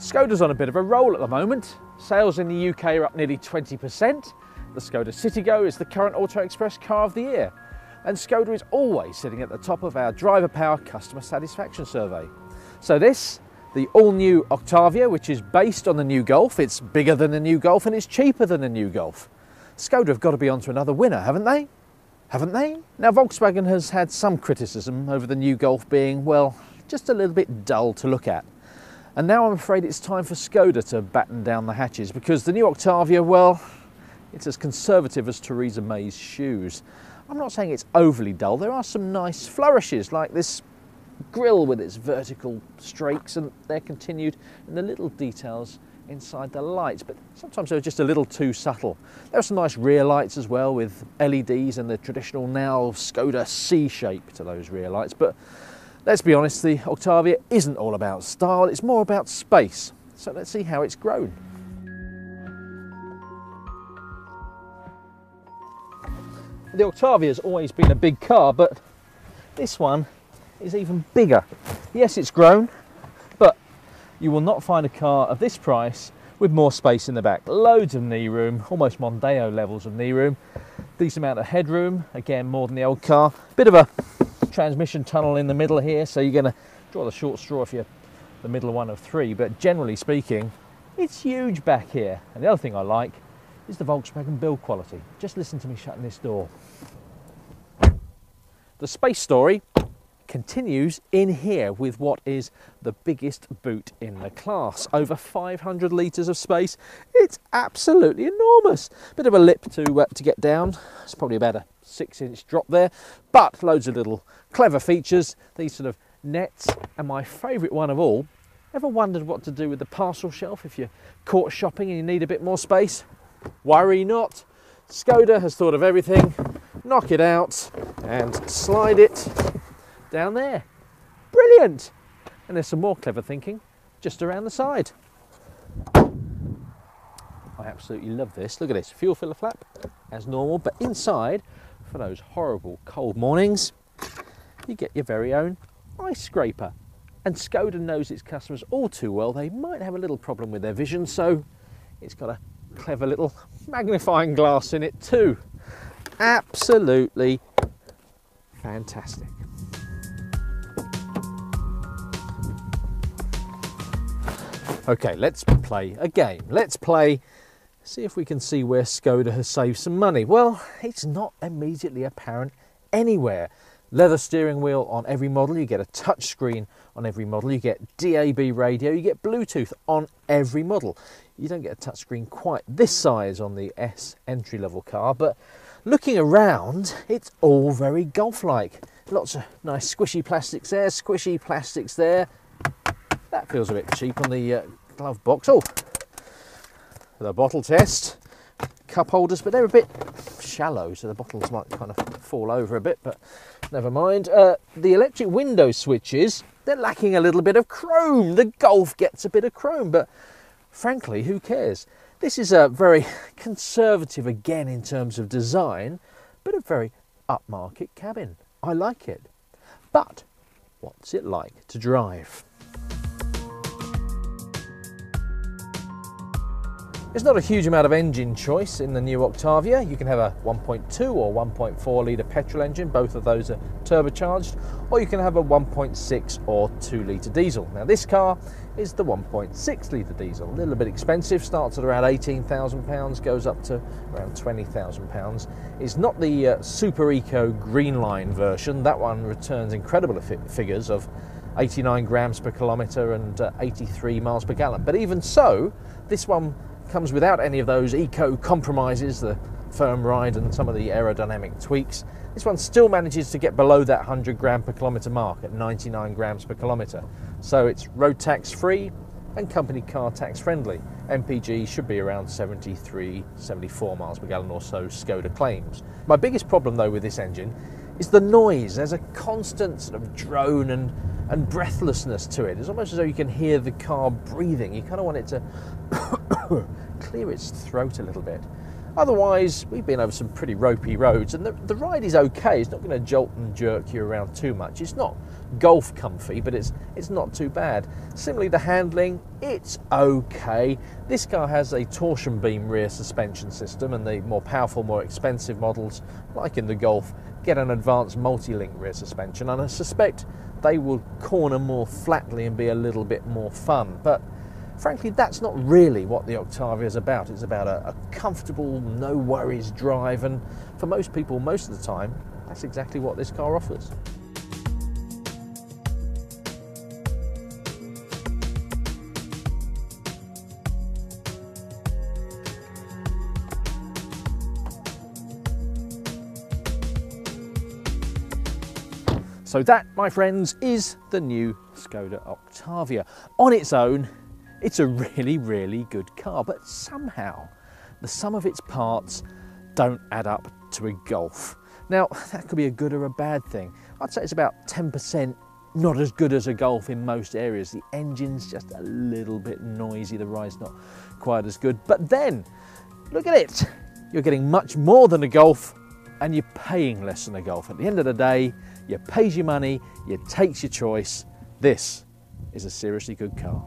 Skoda's on a bit of a roll at the moment. Sales in the UK are up nearly 20%. The Skoda Citigo is the current Auto Express car of the year. And Skoda is always sitting at the top of our driver power customer satisfaction survey. So this, the all-new Octavia, which is based on the new Golf, it's bigger than the new Golf and it's cheaper than the new Golf. Skoda have got to be onto another winner, haven't they? Haven't they? Now Volkswagen has had some criticism over the new Golf being, well, just a little bit dull to look at. And now I'm afraid it's time for Skoda to batten down the hatches, because the new Octavia, well, it's as conservative as Theresa May's shoes. I'm not saying it's overly dull. There are some nice flourishes, like this grille with its vertical strakes, and they're continued in the little details inside the lights, but sometimes they're just a little too subtle. There are some nice rear lights as well, with LEDs and the traditional now Skoda C shape to those rear lights, but let's be honest, the Octavia isn't all about style, it's more about space. So let's see how it's grown. The Octavia has always been a big car, but this one is even bigger. Yes, it's grown, but you will not find a car of this price with more space in the back. Loads of knee room, almost Mondeo levels of knee room. Decent amount of headroom, again more than the old car. Bit of a transmission tunnel in the middle here, so you're going to draw the short straw if you're the middle one of three, but generally speaking it's huge back here. And the other thing I like is the Volkswagen build quality. Just listen to me shutting this door. The space story continues in here with what is the biggest boot in the class. Over 500 litres of space. It's absolutely enormous. Bit of a lip to get down. It's probably about a 6-inch drop there, but loads of little clever features, these sort of nets, and my favourite one of all, ever wondered what to do with the parcel shelf if you're caught shopping and you need a bit more space? Worry not, Skoda has thought of everything. Knock it out and slide it down there. Brilliant! And there's some more clever thinking just around the side. I absolutely love this. Look at this, fuel filler flap as normal, but inside, for those horrible cold mornings, you get your very own ice scraper. And Skoda knows its customers all too well. They might have a little problem with their vision, so it's got a clever little magnifying glass in it too. Absolutely fantastic. Okay, let's play a game. Let's see if we can see where Skoda has saved some money. Well, it's not immediately apparent anywhere. Leather steering wheel on every model, you get a touch screen on every model, you get DAB radio, you get Bluetooth on every model. You don't get a touch screen quite this size on the S entry-level car, but looking around, it's all very Golf-like. Lots of nice squishy plastics there, squishy plastics there. That feels a bit cheap on the glove box. Oh, the bottle test. Cup holders, but they're a bit shallow, so the bottles might kind of fall over a bit, but never mind. The electric window switches, they're lacking a little bit of chrome. The Golf gets a bit of chrome, but frankly, who cares? This is a very conservative, again, in terms of design, but a very upmarket cabin. I like it. But what's it like to drive? There's not a huge amount of engine choice in the new Octavia. You can have a 1.2 or 1.4 litre petrol engine, both of those are turbocharged, or you can have a 1.6 or 2 litre diesel. Now this car is the 1.6 litre diesel, a little bit expensive, starts at around £18,000, goes up to around £20,000. It's not the Super Eco Green Line version. That one returns incredible figures of 89 grams per kilometre and 83 miles per gallon. But even so, this one comes without any of those eco compromises, the firm ride and some of the aerodynamic tweaks. This one still manages to get below that 100 gram per kilometre mark at 99 grams per kilometre. So it's road tax free and company car tax friendly. MPG should be around 73, 74 miles per gallon or so, Skoda claims. My biggest problem though with this engine is the noise. There's a constant sort of drone and breathlessness to it. It's almost as though you can hear the car breathing. You kind of want it to clear its throat a little bit. Otherwise, we've been over some pretty ropey roads, and the ride is okay. It's not going to jolt and jerk you around too much. It's not golf comfy, but it's not too bad. Similarly, the handling, it's okay. This car has a torsion beam rear suspension system, and the more powerful, more expensive models, like in the Golf, get an advanced multi-link rear suspension, and I suspect they will corner more flatly and be a little bit more fun. But frankly, that's not really what the Octavia is about. It's about a comfortable, no worries drive, and for most people, most of the time, that's exactly what this car offers. So that, my friends, is the new Skoda Octavia. On its own, it's a really, really good car, but somehow the sum of its parts don't add up to a Golf. Now, that could be a good or a bad thing. I'd say it's about 10% not as good as a Golf in most areas. The engine's just a little bit noisy, the ride's not quite as good. But then, look at it. You're getting much more than a Golf, and you're paying less than a Golf. At the end of the day, you pays your money, you takes your choice. This is a seriously good car.